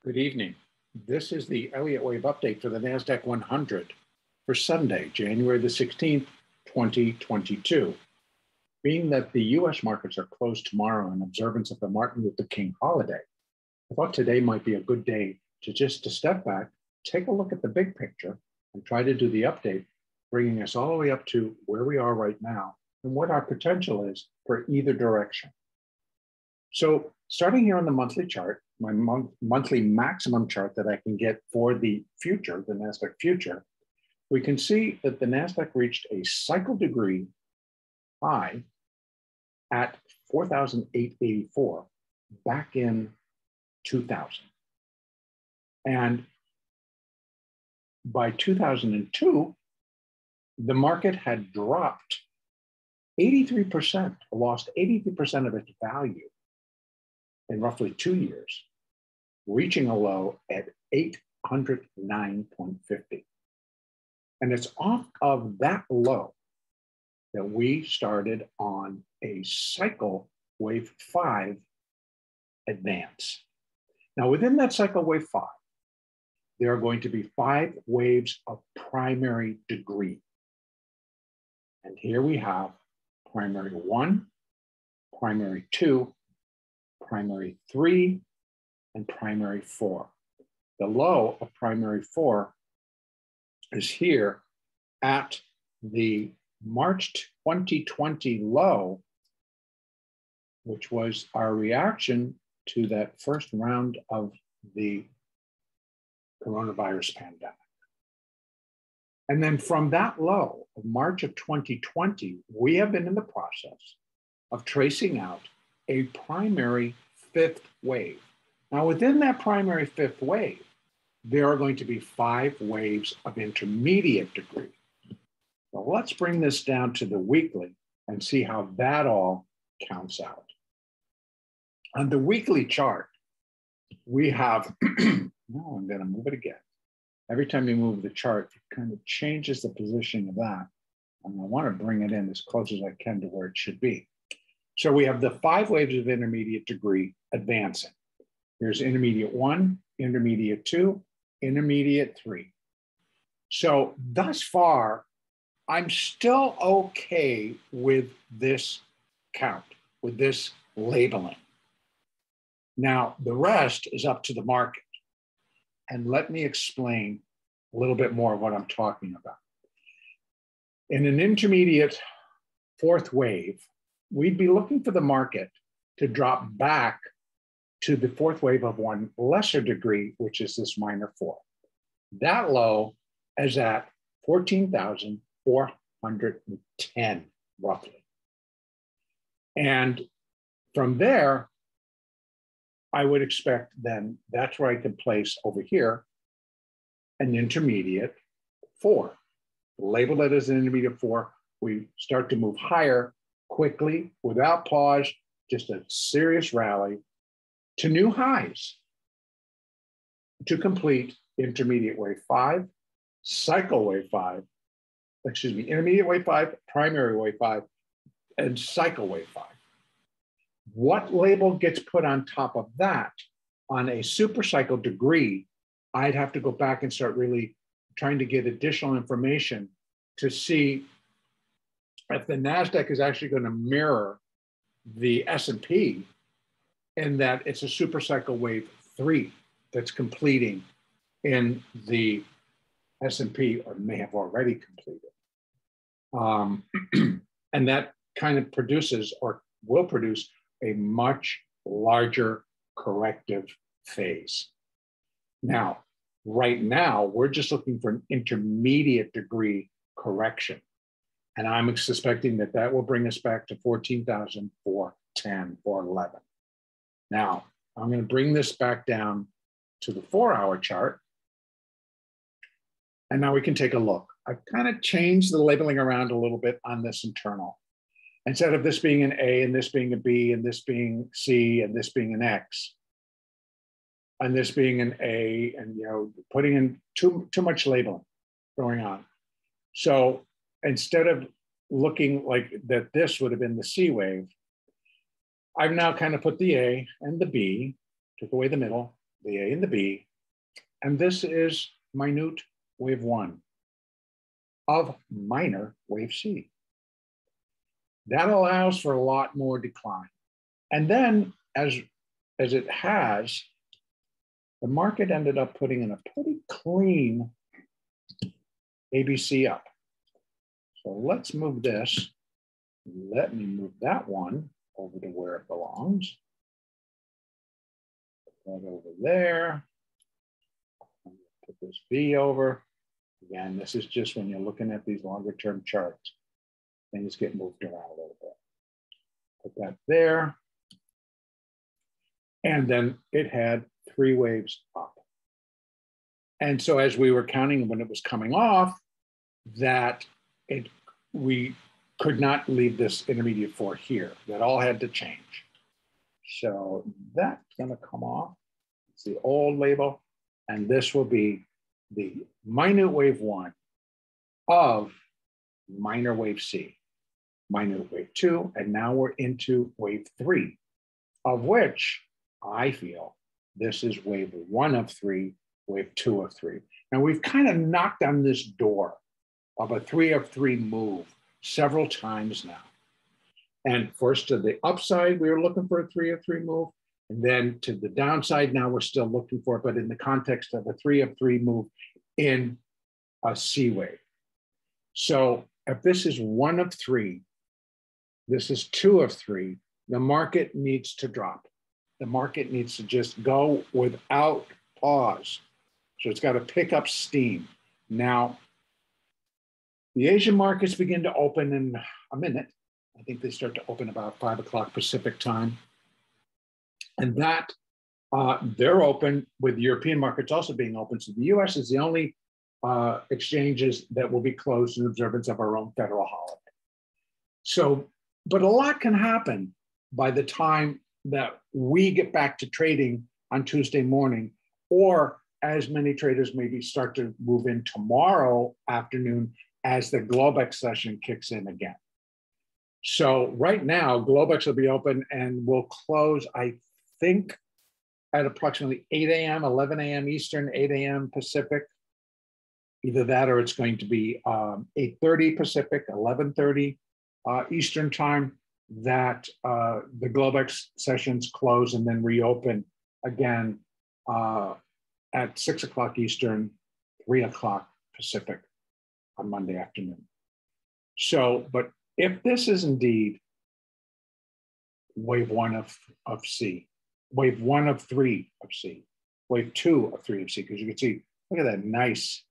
Good evening. This is the Elliott wave update for the NASDAQ 100 for Sunday, January the 16th, 2022. Being that the US markets are closed tomorrow in observance of the Martin Luther King holiday, I thought today might be a good day to step back, take a look at the big picture, and try to do the update, bringing us all the way up to where we are right now and what our potential is for either direction. So starting here on the monthly chart, my monthly maximum chart that I can get for the future, the NASDAQ future, we can see that the NASDAQ reached a cycle degree high at 4,884 back in 2000. And by 2002, the market had dropped 83%, lost 83% of its value in roughly 2 years, reaching a low at 809.50. And it's off of that low that we started on a cycle wave 5 advance. Now, within that cycle wave 5, there are going to be 5 waves of primary degree. And here we have primary 1, primary 2, primary 3, and primary 4. The low of primary 4 is here at the March 2020 low, which was our reaction to that first round of the coronavirus pandemic. And then from that low of March of 2020, we have been in the process of tracing out a primary 5th wave. Now, within that primary 5th wave, there are going to be 5 waves of intermediate degree. So let's bring this down to the weekly and see how that all counts out. On the weekly chart, we have, I'm going to move it again. Every time you move the chart, it kind of changes the position of that. And I want to bring it in as close as I can to where it should be. So we have the 5 waves of intermediate degree advancing. Here's intermediate 1, intermediate 2, intermediate 3. So thus far, I'm still okay with this count, with this labeling. Now, the rest is up to the market. And let me explain a little bit more of what I'm talking about. In an intermediate 4th wave, we'd be looking for the market to drop back to the 4th wave of 1 lesser degree, which is this minor 4. That low is at 14,410 roughly. And from there, I would expect then that's where I can place over here an intermediate 4. Label it as an intermediate 4. We start to move higher quickly, without pause, just a serious rally to new highs to complete intermediate wave 5, cycle wave 5, intermediate wave 5, primary wave 5, and cycle wave 5. What label gets put on top of that on a supercycle degree, I'd have to go back and start really trying to get additional information to see if the NASDAQ is actually going to mirror the S&P in that it's a supercycle wave 3 that's completing in the S&P, or may have already completed. And that kind of produces or will produce a much larger corrective phase. Now, right now, we're just looking for an intermediate degree correction. And I'm suspecting that that will bring us back to 14,410, 411. Now, I'm going to bring this back down to the 4-hour chart. And now we can take a look. I've kind of changed the labeling around a little bit on this internal. Instead of this being an A and this being a B and this being C and this being an X, and this being an A, and putting in too much labeling going on. So instead of looking like that this would have been the C wave, I've now kind of put the A and the B, took away the middle, the A and the B, and this is minute wave 1 of minor wave C. That allows for a lot more decline. And then as it has, the market ended up putting in a pretty clean ABC up. So let's move this. Let me move that one over to where it belongs. Put that over there. Put this B over. Again, this is just when you're looking at these longer term charts, things get moved around a little bit. Put that there. And then it had 3 waves up. And so as we were counting when it was coming off, that we could not leave this intermediate 4 here. That all had to change. So that's going to come off. It's the old label. And this will be the minute wave 1 of minor wave C, minute wave 2, and now we're into wave 3, of which I feel this is wave 1 of 3, wave 2 of 3. Now we've kind of knocked on this door of a 3 of 3 move several times now. And first to the upside, we were looking for a 3 of 3 move. And then to the downside, now we're still looking for it, but in the context of a 3 of 3 move in a C wave. So if this is 1 of 3, this is 2 of 3, the market needs to drop. The market needs to just go without pause. So it's got to pick up steam. Now, the Asian markets begin to open in a minute. I think they start to open about 5 o'clock Pacific time. And that they're open with European markets also being open. So the US is the only exchanges that will be closed in observance of our own federal holiday. So, but a lot can happen by the time that we get back to trading on Tuesday morning, or as many traders maybe start to move in tomorrow afternoon as the Globex session kicks in again. So right now, Globex will be open and will close, I think, at approximately 8 a.m., 11 a.m. Eastern, 8 a.m. Pacific. Either that or it's going to be 8:30 Pacific, 11:30 Eastern time, that the Globex sessions close and then reopen again at 6 o'clock Eastern, 3 o'clock Pacific on Monday afternoon. So, but if this is indeed wave 1 of C, wave 1 of 3 of C, wave 2 of 3 of C, because you can see, look at that nice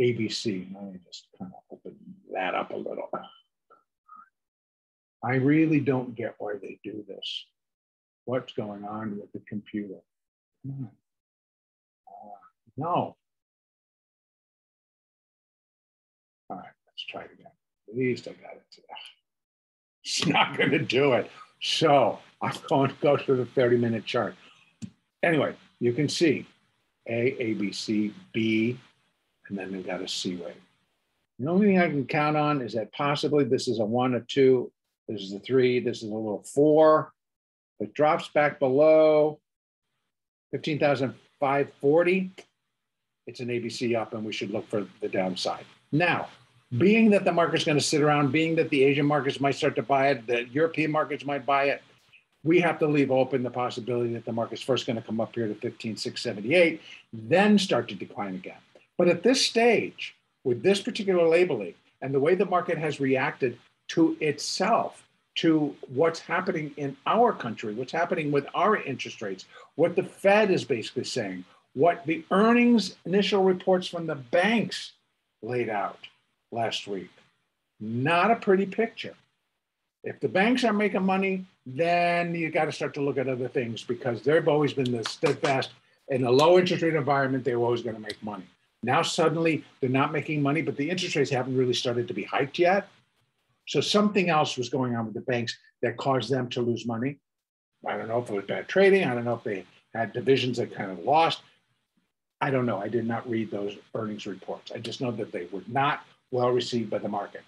ABC. Let me just kind of open that up a little. I really don't get why they do this. What's going on with the computer? Come on. No. All right, let's try it again. At least I got it today. It's not going to do it. So I'm going to go to the 30-minute chart. Anyway, you can see A, B, C, B, and then we've got a C wave. The only thing I can count on is that possibly this is a 1, a 2, this is a 3, this is a little 4. If it drops back below 15,540, it's an ABC up, and we should look for the downside. Now, being that the market's going to sit around, being that the Asian markets might start to buy it, the European markets might buy it, we have to leave open the possibility that the market's first going to come up here to 15,678, then start to decline again. But at this stage, with this particular labeling and the way the market has reacted to itself, to what's happening in our country, what's happening with our interest rates, what the Fed is basically saying, what the earnings initial reports from the banks laid out last week. Not a pretty picture. If the banks are making money, then you got to start to look at other things, because they've always been the steadfast in a low interest rate environment, they were always going to make money. Now suddenly they're not making money, but the interest rates haven't really started to be hiked yet. So something else was going on with the banks that caused them to lose money. I don't know if it was bad trading. I don't know if they had divisions that kind of lost. I don't know. I did not read those earnings reports. I just know that they were not well received by the market.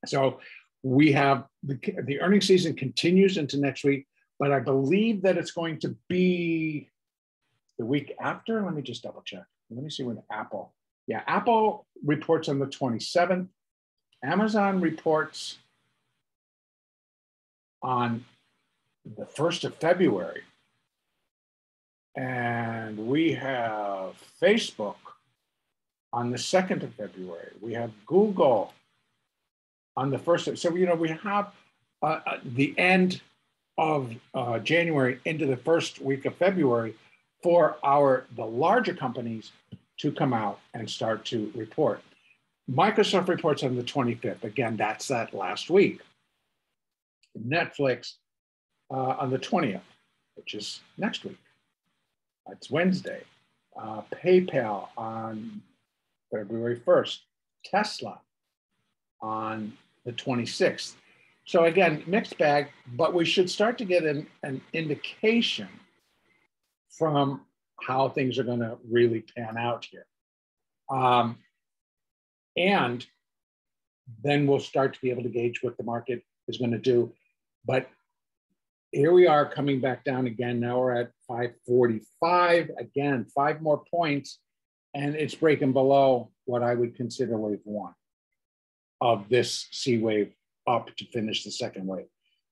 So we have the earnings season continues into next week, but I believe that it's going to be the week after, let me just double check. Let me see when Apple, yeah, Apple reports on the 27th. Amazon reports on the 1st of February. And we have Facebook on the 2nd of February. We have Google on the 1st. So, you know, we have the end of January into the first week of February for the larger companies to come out and start to report. Microsoft reports on the 25th. Again, that's that last week. Netflix on the 20th, which is next week. It's Wednesday. PayPal on February 1st. Tesla on the 26th. So again, mixed bag, but we should start to get an indication from how things are going to really pan out here. And then we'll start to be able to gauge what the market is going to do. But here we are coming back down again. Now we're at 545. Again, 5 more points, and it's breaking below what I would consider wave 1 of this C wave up to finish the second wave.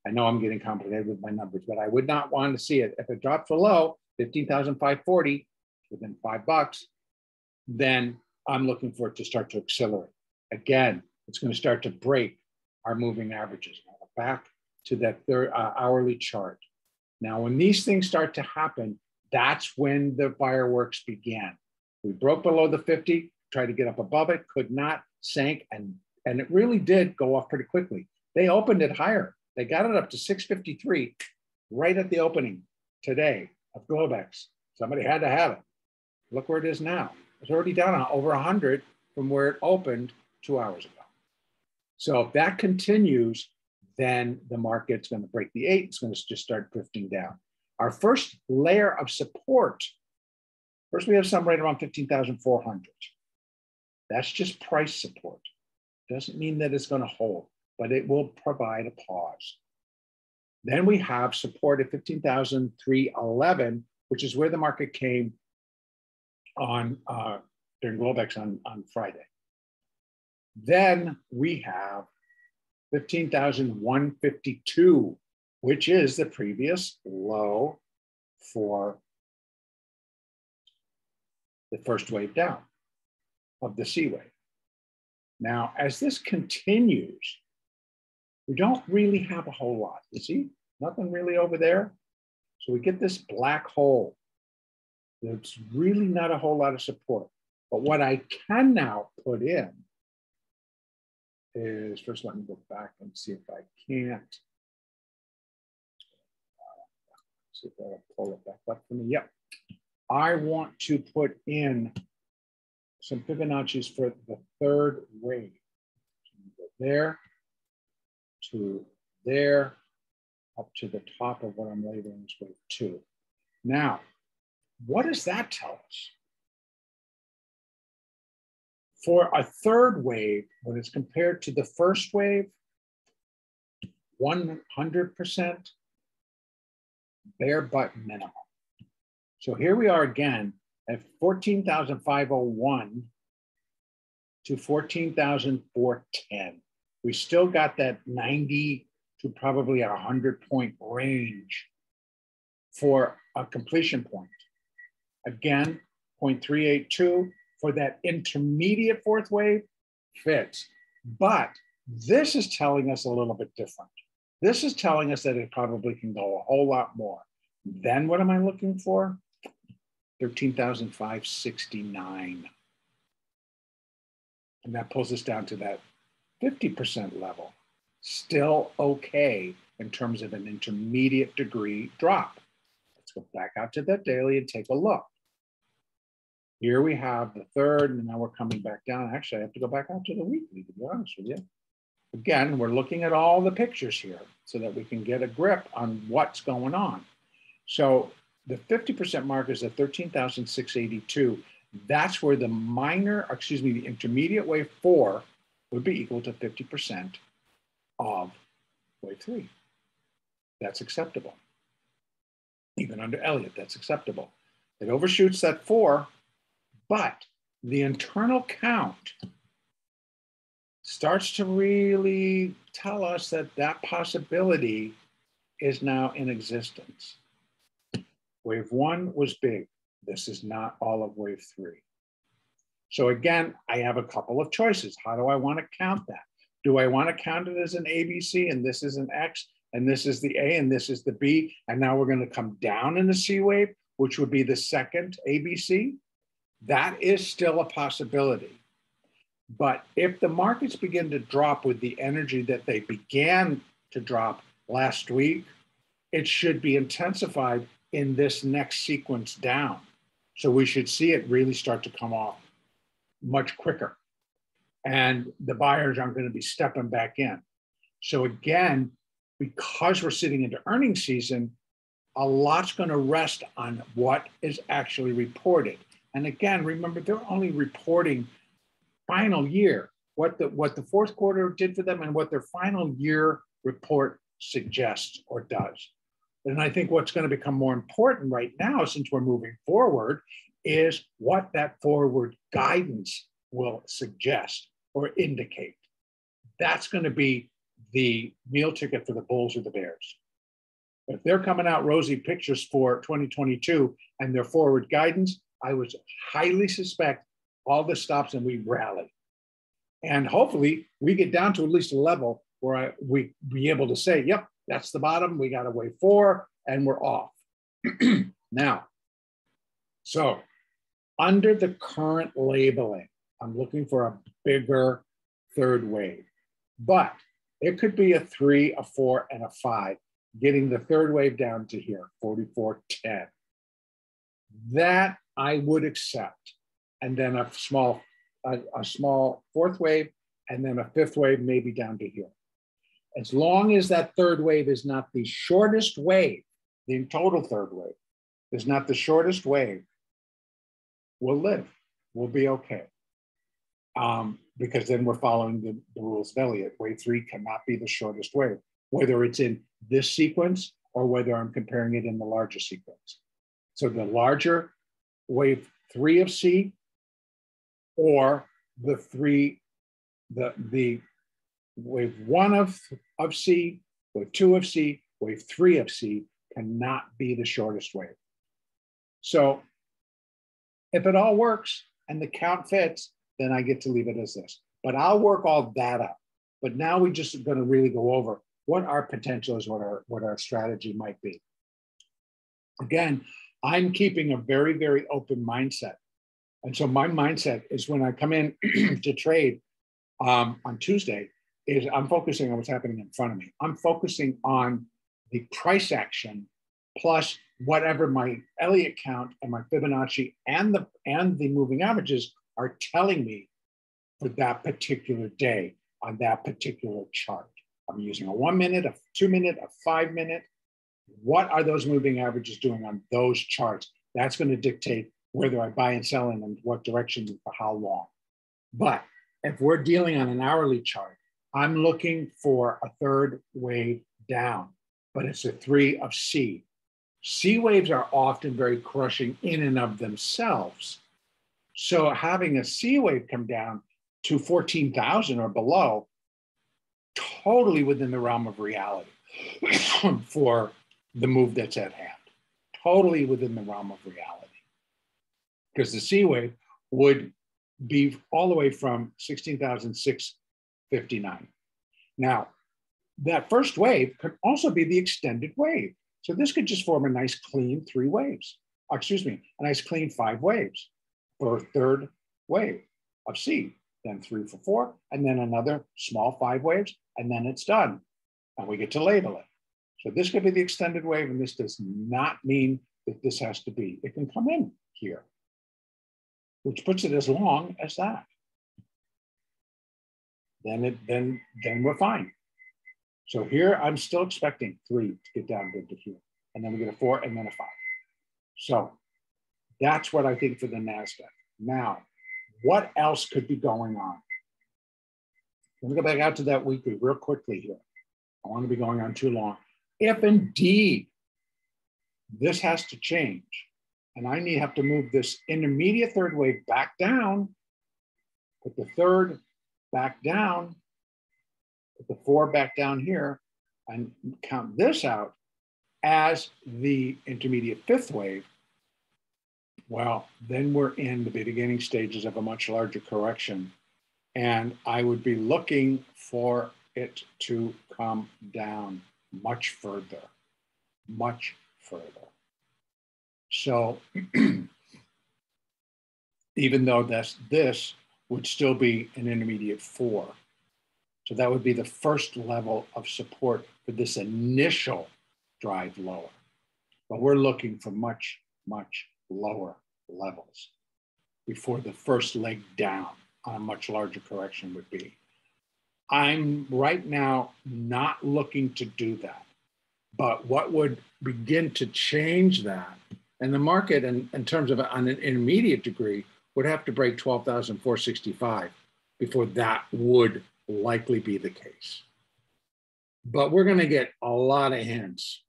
I know I'm getting complicated with my numbers, but I would not want to see it. If it drops below 15,540 within $5, then I'm looking for it to start to accelerate. Again, it's going to start to break our moving averages. Back to that hourly chart. Now, when these things start to happen, that's when the fireworks began. We broke below the 50, tried to get up above it, could not, sank, and it really did go off pretty quickly. They opened it higher. They got it up to 653 right at the opening today of Globex. Somebody had to have it. Look where it is now. It's already down over 100 from where it opened 2 hours ago. So if that continues, then the market's going to break the 8. It's going to just start drifting down. Our first layer of support, first we have some right around 15,400. That's just price support. Doesn't mean that it's going to hold, but it will provide a pause. Then we have support at 15,311, which is where the market came on during Globex on Friday. Then we have 15,152, which is the previous low for the first wave down of the C wave. Now, as this continues, we don't really have a whole lot. You see, nothing really over there. So we get this black hole. There's really not a whole lot of support. But what I can now put in is, first let me go back and see if I can't. See if that'll pull it back up for me. Yep. I want to put in some Fibonacci's for the third wave. So there to there, up to the top of what I'm labeling as wave 2. Now, what does that tell us? For a third wave, when it's compared to the first wave, 100% bare but minimum. So here we are again at 14,501 to 14,410. We still got that 90 to probably a 100-point range for a completion point. Again, 0.382 for that intermediate fourth wave fits. But this is telling us a little bit different. This is telling us that it probably can go a whole lot more. Then what am I looking for? 13,569. And that pulls us down to that 50% level. Still okay in terms of an intermediate degree drop. Let's go back out to that daily and take a look. Here we have the third, and now we're coming back down. Actually, I have to go back out to the weekly, to be honest with you. Again, we're looking at all the pictures here so that we can get a grip on what's going on. So the 50% mark is at 13,682. That's where the the intermediate wave 4 would be equal to 50% of wave 3. That's acceptable. Even under Elliott, that's acceptable. It overshoots that 4, but the internal count starts to really tell us that that possibility is now in existence. Wave 1 was big. This is not all of wave 3. So again, I have a couple of choices. How do I want to count that? Do I want to count it as an ABC and this is an X and this is the A and this is the B, and now we're going to come down in the C wave, which would be the second ABC? That is still a possibility. But if the markets begin to drop with the energy that they began to drop last week, it should be intensified in this next sequence down. So we should see it really start to come off much quicker. And the buyers aren't going to be stepping back in. So again, because we're sitting into earnings season, a lot's going to rest on what is actually reported. And again, remember, they're only reporting final year, what the fourth quarter did for them and what their final year report suggests or does. And I think what's going to become more important right now, since we're moving forward, is what that forward guidance will suggest or indicate. That's going to be the meal ticket for the bulls or the bears. If they're coming out rosy pictures for 2022 and their forward guidance, I would highly suspect all the stops and we rally. And hopefully we get down to at least a level where we be able to say, yep, that's the bottom. We got a wave 4 and we're off. Now, so under the current labeling, I'm looking for a bigger third wave, but it could be a 3, a 4, and a 5, getting the third wave down to here, 44.10. That I would accept. And then a small fourth wave, and then a fifth wave, maybe down to here. As long as that third wave is not the shortest wave, the total third wave is not the shortest wave, we'll live, we'll be okay. Because then we're following the rules of Elliott. Wave 3 cannot be the shortest wave, whether it's in this sequence or whether I'm comparing it in the larger sequence. So the larger wave 3 of C or the wave 1 of C, wave 2 of C, wave 3 of C cannot be the shortest wave. So if it all works and the count fits, then I get to leave it as this. But I'll work all that up. But now we just are going to really go over what our potential is, what our strategy might be. Again, I'm keeping a very, very open mindset. And so my mindset is when I come in to trade on Tuesday, is I'm focusing on what's happening in front of me. I'm focusing on the price action plus whatever my Elliott count and my Fibonacci and the moving averages are telling me for that particular day on that particular chart. I'm using a 1 minute, a 2 minute, a 5 minute. What are those moving averages doing on those charts? That's going to dictate whether I buy and sell and in what direction and for how long. But if we're dealing on an hourly chart, I'm looking for a third wave down, but it's a 3 of C. C waves are often very crushing in and of themselves. So having a C wave come down to 14,000 or below, totally within the realm of reality for the move that's at hand. Totally within the realm of reality. Because the C wave would be all the way from 16,659. Now, that first wave could also be the extended wave. So this could just form a nice clean 3 waves. Excuse me, a nice clean 5 waves for a third wave of C, then 3 for 4, and then another small 5 waves, and then it's done. And we get to label it. So this could be the extended wave, and this does not mean that this has to be. It can come in here, which puts it as long as that. Then we're fine. So here I'm still expecting 3 to get down to here, and then we get a 4 and then a 5. So that's what I think for the NASDAQ. Now, what else could be going on? Let me go back out to that weekly real quickly here. I want to be going on too long. If indeed this has to change, And I have to move this intermediate third wave back down, put the third back down, put the 4 back down here, and count this out as the intermediate fifth wave. Well, then we're in the beginning stages of a much larger correction. And I would be looking for it to come down much further, much further. So even though this would still be an intermediate 4. So that would be the first level of support for this initial drive lower. But we're looking for much, much lower levels before the first leg down on a much larger correction would be. I'm right now not looking to do that. But what would begin to change that, and the market in terms of on an intermediate degree would have to break 12,465 before that would likely be the case. But we're going to get a lot of hints.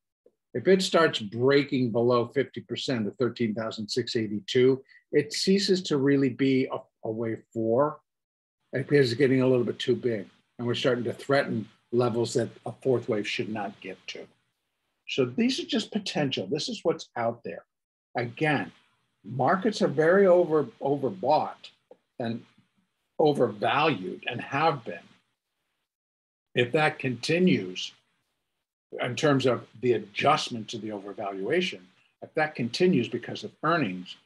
If it starts breaking below 50% of 13,682, it ceases to really be a wave 4 because it's getting a little bit too big. And we're starting to threaten levels that a fourth wave should not get to. So these are just potential. This is what's out there. Again, markets are very overbought and overvalued and have been. If that continues in terms of the adjustment to the overvaluation, if that continues because of earnings,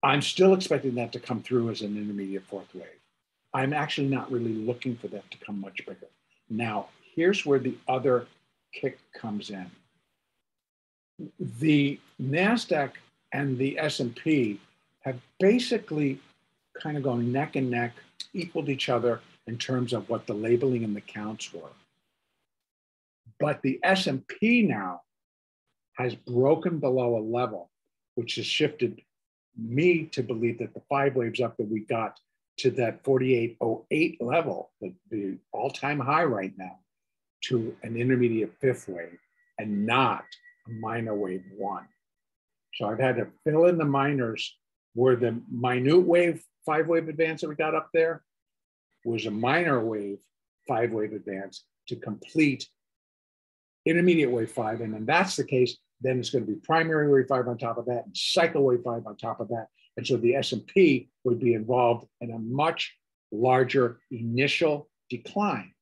I'm still expecting that to come through as an intermediate fourth wave. I'm actually not really looking for that to come much bigger. Now, here's where the other kick comes in. The NASDAQ and the S&P have basically kind of gone neck and neck, equaled each other in terms of what the labeling and the counts were. But the S&P now has broken below a level, which has shifted me to believe that the 5 waves up that we got to that 4808 level, the all-time high right now, to an intermediate fifth wave and not a minor wave 1. So I've had to fill in the minors where the minute wave 5 wave advance that we got up there was a minor wave 5 wave advance to complete intermediate wave 5. And then that's the case, then it's going to be primary wave 5 on top of that and cycle wave 5 on top of that. And so the S&P would be involved in a much larger initial decline.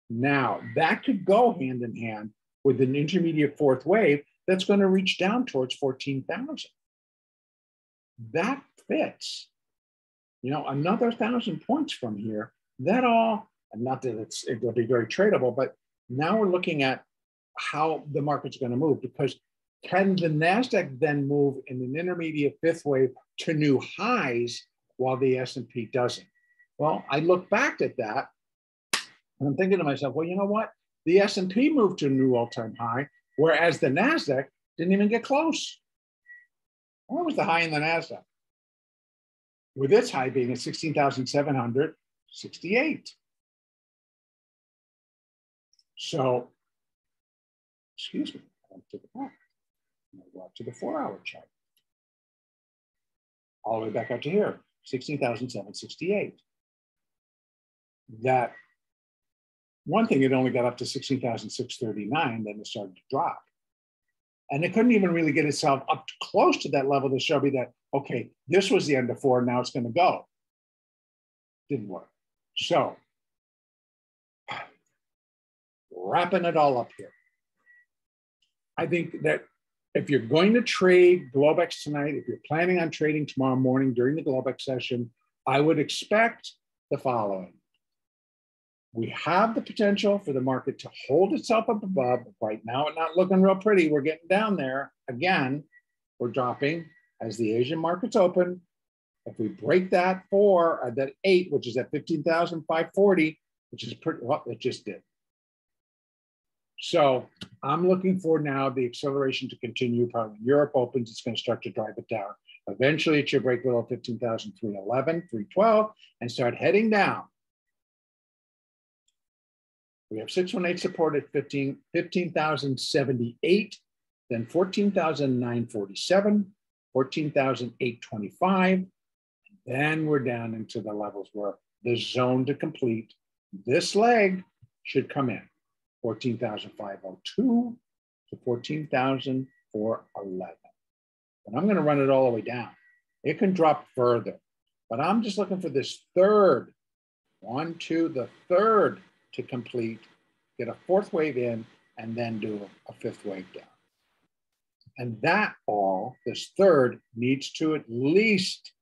Now, that could go hand in hand with an intermediate fourth wave that's going to reach down towards 14,000. That fits. You know, another 1,000 points from here, that all, and not that it will be very tradable, but now we're looking at how the market's going to move, because can the NASDAQ then move in an intermediate fifth wave to new highs while the S&P doesn't? Well, I look back at that and I'm thinking to myself, well, you know what? The S&P moved to a new all-time high, whereas the NASDAQ didn't even get close. What was the high in the NASDAQ? With its high being at 16,768. So, excuse me, I went to the back. I'm going to go up to the 4-hour chart. All the way back up to here, 16,768. That one thing, it only got up to 16,639, then it started to drop. And it couldn't even really get itself up close to that level to show me that, okay, this was the end of 4, now it's going to go. Didn't work. So, wrapping it all up here. I think that if you're going to trade Globex tonight, if you're planning on trading tomorrow morning during the Globex session, I would expect the following. We have the potential for the market to hold itself up above. Right now, it's not looking real pretty. We're getting down there. Again, we're dropping as the Asian markets open. If we break that 4, that 8, which is at 15,540, which is pretty, well, it just did. So I'm looking for now the acceleration to continue. Probably when Europe opens, it's going to start to drive it down. Eventually, it should break below 15,311, 312, and start heading down. We have 618 support at 15,078. then 14,947, 14,825. Then we're down into the levels where the zone to complete this leg should come in, 14,502 to 14,411. And I'm going to run it all the way down. It can drop further, but I'm just looking for this third, the third to complete, get a fourth wave in, and then do a fifth wave down. And that all, this third, needs to at least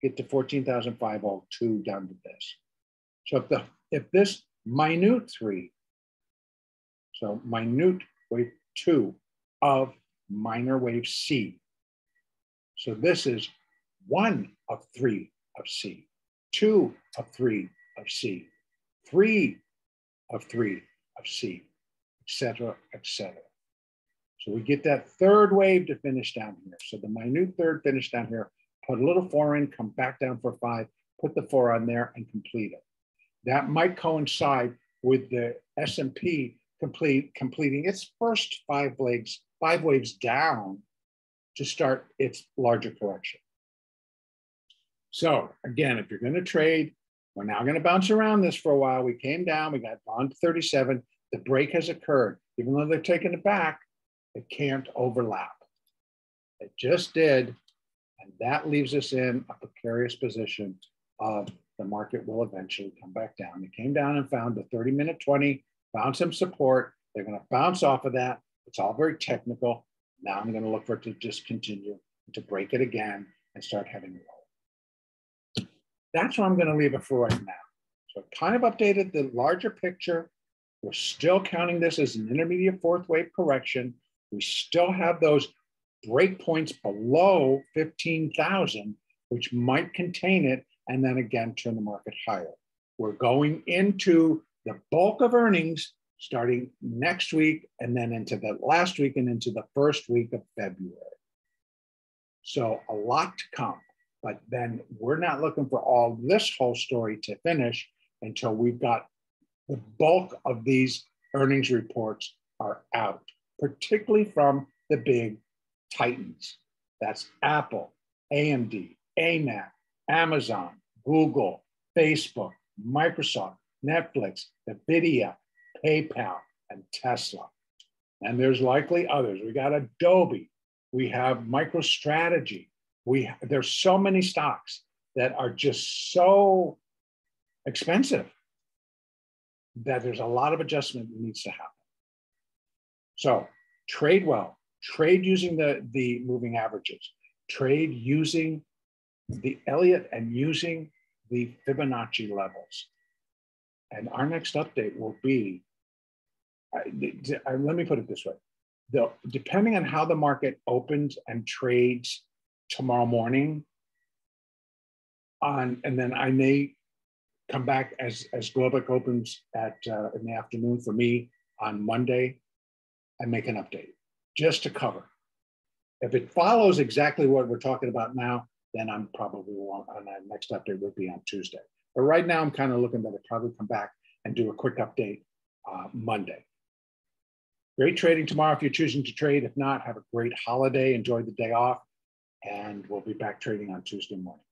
get to 14,502 down to this. So if this minute 3, so minute wave 2 of minor wave C. So this is 1 of 3 of C, 2 of 3 of C, 3 of 3 of C, et cetera, et cetera. So we get that third wave to finish down here. So the minute third finish down here, put a little 4 in, come back down for 5, put the 4 on there and complete it. That might coincide with the S&P completing its first 5 waves down to start its larger correction. So again, if you're going to trade, we're now going to bounce around this for a while. We came down, we got on to 37. The break has occurred. Even though they're taking it back, it can't overlap. It just did. And that leaves us in a precarious position of the market will eventually come back down. It came down and found the 30-minute 20, found some support. They're going to bounce off of that. It's all very technical. Now I'm going to look for it to just continue to break it again and start heading low. That's where I'm going to leave it for right now. So I kind of updated the larger picture. We're still counting this as an intermediate fourth wave correction. We still have those break points below 15,000, which might contain it, and then again, turn the market higher. We're going into the bulk of earnings starting next week, and then into the last week and into the first week of February. So a lot to come, but then we're not looking for all this whole story to finish until we've got the bulk of these earnings reports are out, particularly from the big titans. That's Apple, AMD, AMAC, Amazon, Google, Facebook, Microsoft, Netflix, NVIDIA, PayPal, and Tesla. And there's likely others. We got Adobe. We have MicroStrategy. There's so many stocks that are just so expensive that there's a lot of adjustment that needs to happen. So trade well, trade using the moving averages, trade using the Elliott and using the Fibonacci levels. And our next update will be, let me put it this way. Depending on how the market opens and trades tomorrow morning, and then I may come back as Globex opens in the afternoon for me on Monday and make an update just to cover. If it follows exactly what we're talking about now, then I'm probably wrong, and that next update would be on Tuesday. But right now I'm kind of looking that I'll probably come back and do a quick update Monday. Great trading tomorrow if you're choosing to trade. If not, have a great holiday, enjoy the day off, and we'll be back trading on Tuesday morning.